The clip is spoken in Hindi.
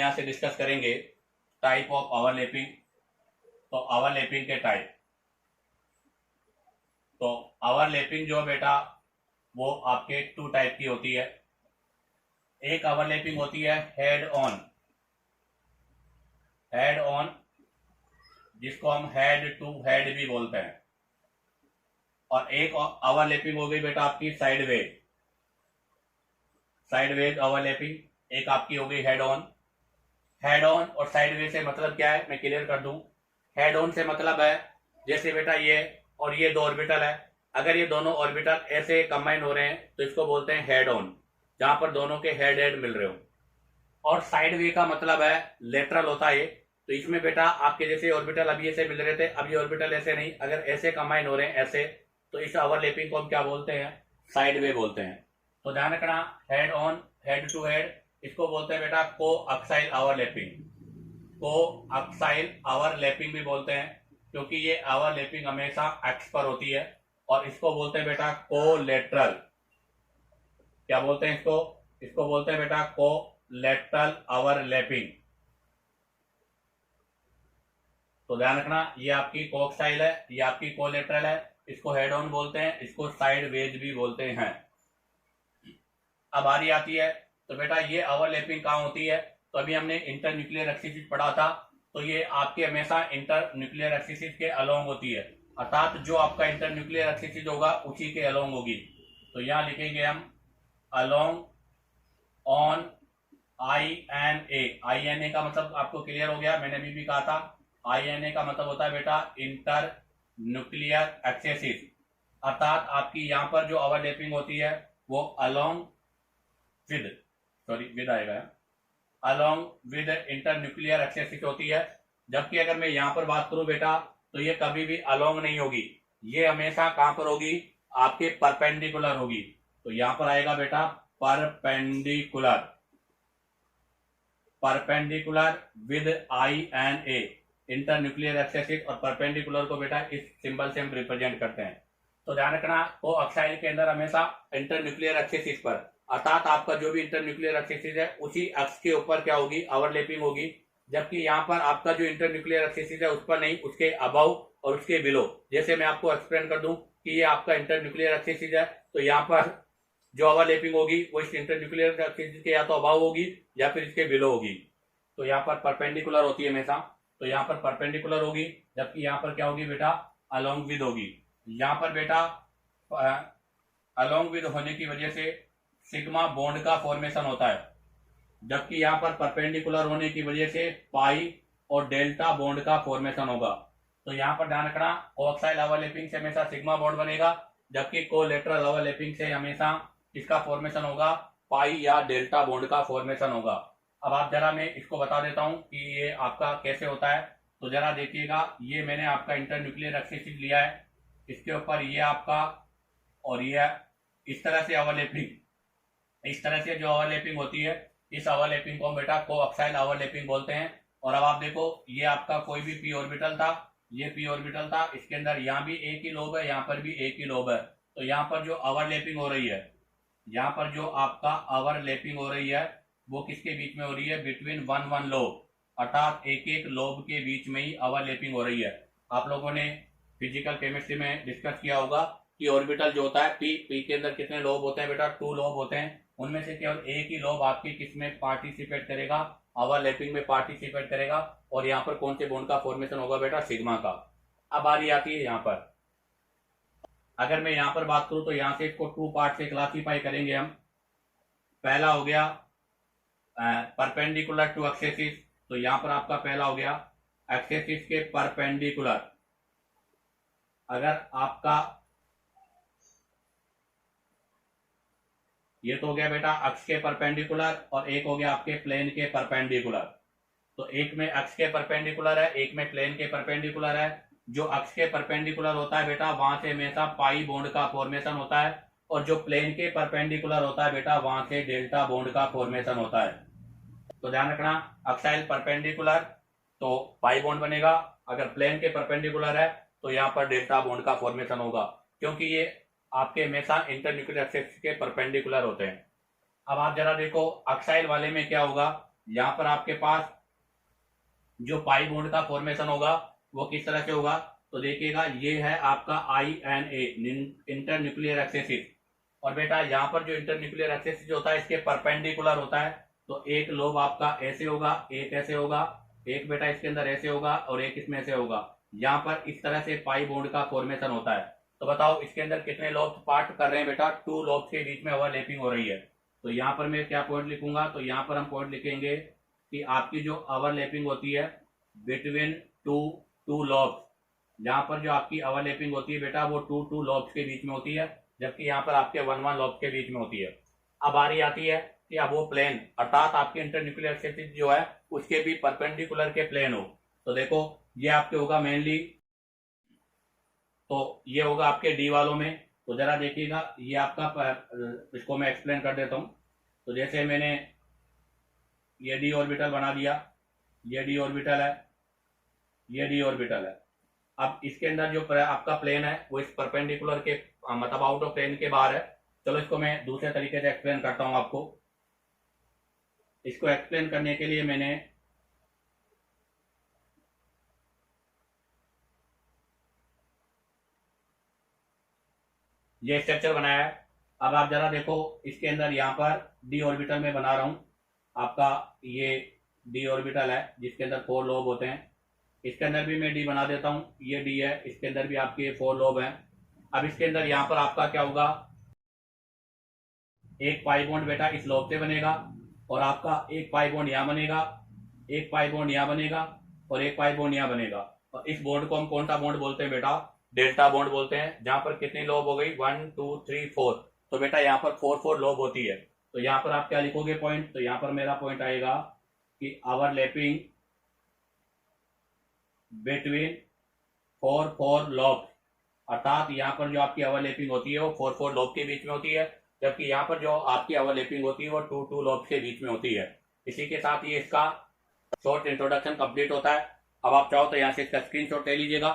यहाँ से डिस्कस करेंगे टाइप ऑफ ओवरलैपिंग। तो ओवरलैपिंग के टाइप, तो ओवरलैपिंग जो बेटा वो आपके टू टाइप की होती है। एक ओवरलैपिंग होती है हेड ऑन, हेड ऑन जिसको हम हेड टू हेड भी बोलते हैं, और एक ओवरलैपिंग हो गई बेटा आपकी साइडवेज, साइडवेज ओवरलैपिंग एक आपकी हो गई हेड ऑन। हेड ऑन और साइडवेज से मतलब क्या है मैं क्लियर कर दूं। हेड ऑन से मतलब है जैसे बेटा ये और ये दो ऑर्बिटल है, अगर ये दोनों ऑर्बिटल ऐसे कंबाइन हो रहे हैं तो इसको बोलते हैं हेड ऑन, जहां पर दोनों के हेड हेड मिल रहे हो। और साइड वे का मतलब है लेटरल होता है। तो इसमें बेटा आपके जैसे ऑर्बिटल अभी ऐसे मिल रहे थे, अभी ऑर्बिटल ऐसे नहीं, अगर ऐसे कंबाइन हो रहे हैं ऐसे, तो इस ओवरलैपिंग को हम क्या बोलते हैं, साइड वे बोलते हैं। तो ध्यान रखना, head on, head to head, इसको बोलते हैं बेटा को अक्साइल ओवरलैपिंग, को अक्साइल ओवरलैपिंग भी बोलते हैं, क्योंकि ये ओवरलैपिंग हमेशा एक्स पर होती है। और इसको बोलते हैं बेटा कोलेटरल, क्या बोलते हैं इसको, इसको बोलते हैं बेटा कोलेटरल ओवरलैपिंग। तो ध्यान रखना, ये आपकी कोक्साइल है, ये आपकी कोलेटरल है, इसको हेड ऑन बोलते हैं, इसको साइड वेज भी बोलते हैं। अब बारी आती है तो बेटा ये ओवरलैपिंग कहाँ होती है, तो अभी हमने इंटर न्यूक्लियर एक्सिस पढ़ा था, तो ये आपके हमेशा इंटर न्यूक्लियर एक्सिस के अलोंग होती है, अर्थात जो आपका इंटर न्यूक्लियर एक्सिस होगा उसी के अलोंग होगी। तो यहां लिखेंगे हम अलोंग ऑन INA। INA का मतलब आपको क्लियर हो गया, मैंने अभी भी कहा था। INA का मतलब होता है बेटा इंटर न्यूक्लियर एक्सिस, अर्थात आपकी यहां पर जो ओवरलैपिंग होती है वो अलोंग विद, सॉरी विद आएगा, along with inter nuclear axis होती है। जबकि अगर मैं यहां पर बात करूं बेटा तो ये कभी भी अलोंग नहीं होगी, ये हमेशा कहां पर होगी, आपके परपेंडिकुलर होगी। तो यहां पर आएगा बेटा perpendicular, perpendicular with INA, inter nuclear axis, और परपेंडिकुलर को बेटा इस सिंबल से हम रिप्रेजेंट करते हैं। तो ध्यान रखना, को अक्साइल के अंदर हमेशा इंटर न्यूक्लियर एक्सिस पर, अर्थात आपका जो भी इंटर न्यूक्लियर एक्सिस है उसी अक्ष के ऊपर क्या होगी, ओवरलैपिंग होगी। जबकि यहाँ पर आपका जो इंटर न्यूक्लियर एक्सिस है उस पर नहीं, उसके अबव और उसके बिलो। जैसे मैं आपको एक्सप्लेन कर दूं कि ये आपका इंटर न्यूक्लियर एक्सिस है, तो यहाँ पर जो ओवरलैपिंग होगी वो इस इंटर न्यूक्लियर एक्सिस के या तो अबव होगी या फिर इसके बिलो होगी। तो यहाँ पर परपेंडिकुलर होती है हमेशा, तो यहाँ पर परपेंडिकुलर होगी, जबकि यहाँ पर क्या होगी बेटा अलोंग विद होगी। यहाँ पर बेटा अलोंग विद होने की वजह से सिग्मा बॉन्ड का फॉर्मेशन होता है, जबकि यहाँ पर परपेंडिकुलर होने की वजह से पाई और डेल्टा बॉन्ड का फॉर्मेशन होगा। तो यहाँ पर ध्यान रखना, कोएक्सियल ओवरलैपिंग से हमेशा सिग्मा बॉन्ड बनेगा, जबकि कोलेटरल ओवरलैपिंग से हमेशा इसका फॉर्मेशन होगा पाई या डेल्टा बॉन्ड का फॉर्मेशन होगा। अब आप जरा मैं इसको बता देता हूं कि ये आपका कैसे होता है। तो जरा देखिएगा, ये मैंने आपका इंटर न्यूक्लियर एक्सिस लिया है, इसके ऊपर ये आपका और ये इस तरह से ओवरलैपिंग, इस तरह से जो ओवरलैपिंग होती है इस ओवरलैपिंग को हम बेटा कोएक्सियल ओवरलैपिंग बोलते हैं। और अब आप देखो, ये आपका कोई भी p ऑर्बिटल था, ये p ऑर्बिटल था, इसके अंदर यहाँ भी एक ही लोब है, यहाँ पर भी एक ही लोब है। तो यहाँ पर जो ओवरलैपिंग हो रही है, यहाँ पर जो आपका ओवरलैपिंग हो रही है वो किसके बीच में हो रही है, बिटवीन वन वन लोब, अर्थात एक एक लोब के बीच में ही ओवरलैपिंग हो रही है। आप लोगों ने फिजिकल केमिस्ट्री में डिस्कस किया होगा कि ऑर्बिटल जो होता है p के अंदर कितने लोब होते हैं बेटा, 2 लोब होते हैं, उनमें से केवल एक ही लोब आपकी किसमें पार्टिसिपेट करेगा, ओवरलैपिंग में पार्टिसिपेट करेगा। और यहाँ पर कौन से बॉन्ड का फॉर्मेशन होगा बेटा, सिग्मा का। अब बारी आती है यहाँ पर, अगर मैं यहाँ पर बात करूं तो यहाँ से इसको 2 पार्ट से क्लासीफाई करेंगे हम। पहला हो गया परपेंडिकुलर टू एक्सिस, तो यहाँ पर आपका पहला हो गया एक्सिस के परपेंडिकुलर। अगर आपका ये तो हो गया बेटा अक्ष के परपेंडिकुलर, और एक हो गया आपके प्लेन के परपेंडिकुलर। तो एक में अक्ष के परपेंडिकुलर है, एक में प्लेन के परपेंडिकुलर है। जो अक्ष के परपेंडिकुलर होता है बेटा वहां से हमेशा पाई बॉन्ड का फॉर्मेशन होता है, और जो प्लेन के परपेंडिकुलर होता है बेटा वहां से डेल्टा बॉन्ड का फॉर्मेशन होता है। तो ध्यान रखना, अक्साइल परपेंडिकुलर तो पाई बॉन्ड बनेगा, अगर प्लेन के परपेंडिकुलर है तो यहाँ पर डेल्टा बॉन्ड का फॉर्मेशन होगा, क्योंकि ये आपके हमेशा इंटरन्यूक्लियर एक्सिस के परपेंडिकुलर होते हैं। अब आप जरा देखो अक्साइल वाले में क्या होगा, यहाँ पर आपके पास जो पाई बॉन्ड का फॉर्मेशन होगा वो किस तरह से होगा, तो देखिएगा ये है आपका INA, इंटर न्यूक्लियर एक्सेसिस। और बेटा यहाँ पर जो इंटर न्यूक्लियर एक्सेसिस होता है इसके परपेंडिकुलर होता है, तो एक लोब आपका ऐसे होगा, एक ऐसे होगा, एक बेटा इसके अंदर ऐसे होगा और एक इसमें ऐसे होगा। यहाँ पर इस तरह से पाई बॉन्ड का फॉर्मेशन होता है। तो बताओ इसके अंदर कितने लोब्स पार्ट कर रहे हैं बेटा, 2 लोब्स के बीच में ओवरलैपिंग हो रही है। तो यहाँ पर मैं क्या पॉइंट लिखूंगा, तो यहाँ पर हम पॉइंट लिखेंगे कि आपकी जो ओवरलैपिंग होती है बिटवीन टू लॉब्स, यहाँ पर जो आपकी ओवरलैपिंग होती है बेटा वो टू लॉब्स के बीच में होती है, जबकि यहाँ पर आपके 1 लॉब्स के बीच में होती है। अब बारी आती है कि अब वो प्लेन अर्थात आपके इंटरन्यूक्लियर एक्सेसिस जो है उसके भी परपेंडिकुलर के प्लेन हो। तो देखो ये आपके होगा मेनली, तो ये होगा आपके डी वालों में। तो जरा देखिएगा ये आपका, इसको मैं एक्सप्लेन कर देता हूँ। तो जैसे मैंने ये डी ऑर्बिटल बना दिया, ये डी ऑर्बिटल है, ये डी ऑर्बिटल है। अब इसके अंदर जो आपका प्लेन है वो इस परपेंडिकुलर के मतलब आउट ऑफ प्लेन के बाहर है। चलो इसको मैं दूसरे तरीके से एक्सप्लेन करता हूं आपको। इसको एक्सप्लेन करने के लिए मैंने ये स्ट्रक्चर बनाया है। अब आप जरा देखो इसके अंदर यहाँ पर डी ऑर्बिटल में बना रहा हूं आपका, ये डी ऑर्बिटल है जिसके अंदर 4 लोब होते हैं। इसके अंदर भी मैं डी बना देता हूं, ये डी है, इसके अंदर भी आपके 4 लोब हैं। अब इसके अंदर यहाँ पर आपका क्या होगा, एक पाई बॉन्ड बेटा इस लोब से बनेगा और आपका एक पाई बॉन्ड यहाँ बनेगा, एक पाई बॉन्ड यहाँ बनेगा और एक पाई बॉन्ड यहाँ बनेगा। और इस बॉन्ड को हम कौन सा बॉन्ड बोलते हैं बेटा, डेल्टा बॉन्ड बोलते हैं। जहां पर कितनी लोब हो गई, 1 2 3 4, तो बेटा यहाँ पर 4 लोब होती है। तो यहाँ पर आप क्या लिखोगे पॉइंट, तो यहाँ पर मेरा पॉइंट आएगा कि ओवरलैपिंग बिटवीन 4 लॉब्स, अर्थात यहाँ पर जो आपकी ओवरलैपिंग होती है वो 4 लॉब के बीच में होती है, जबकि यहाँ पर जो आपकी ओवरलैपिंग होती है वो 2 लॉब्स के बीच में होती है। इसी के साथ ये इसका शॉर्ट इंट्रोडक्शन कंप्लीट होता है। अब आप चाहो तो यहाँ से इसका स्क्रीनशॉट ले लीजिएगा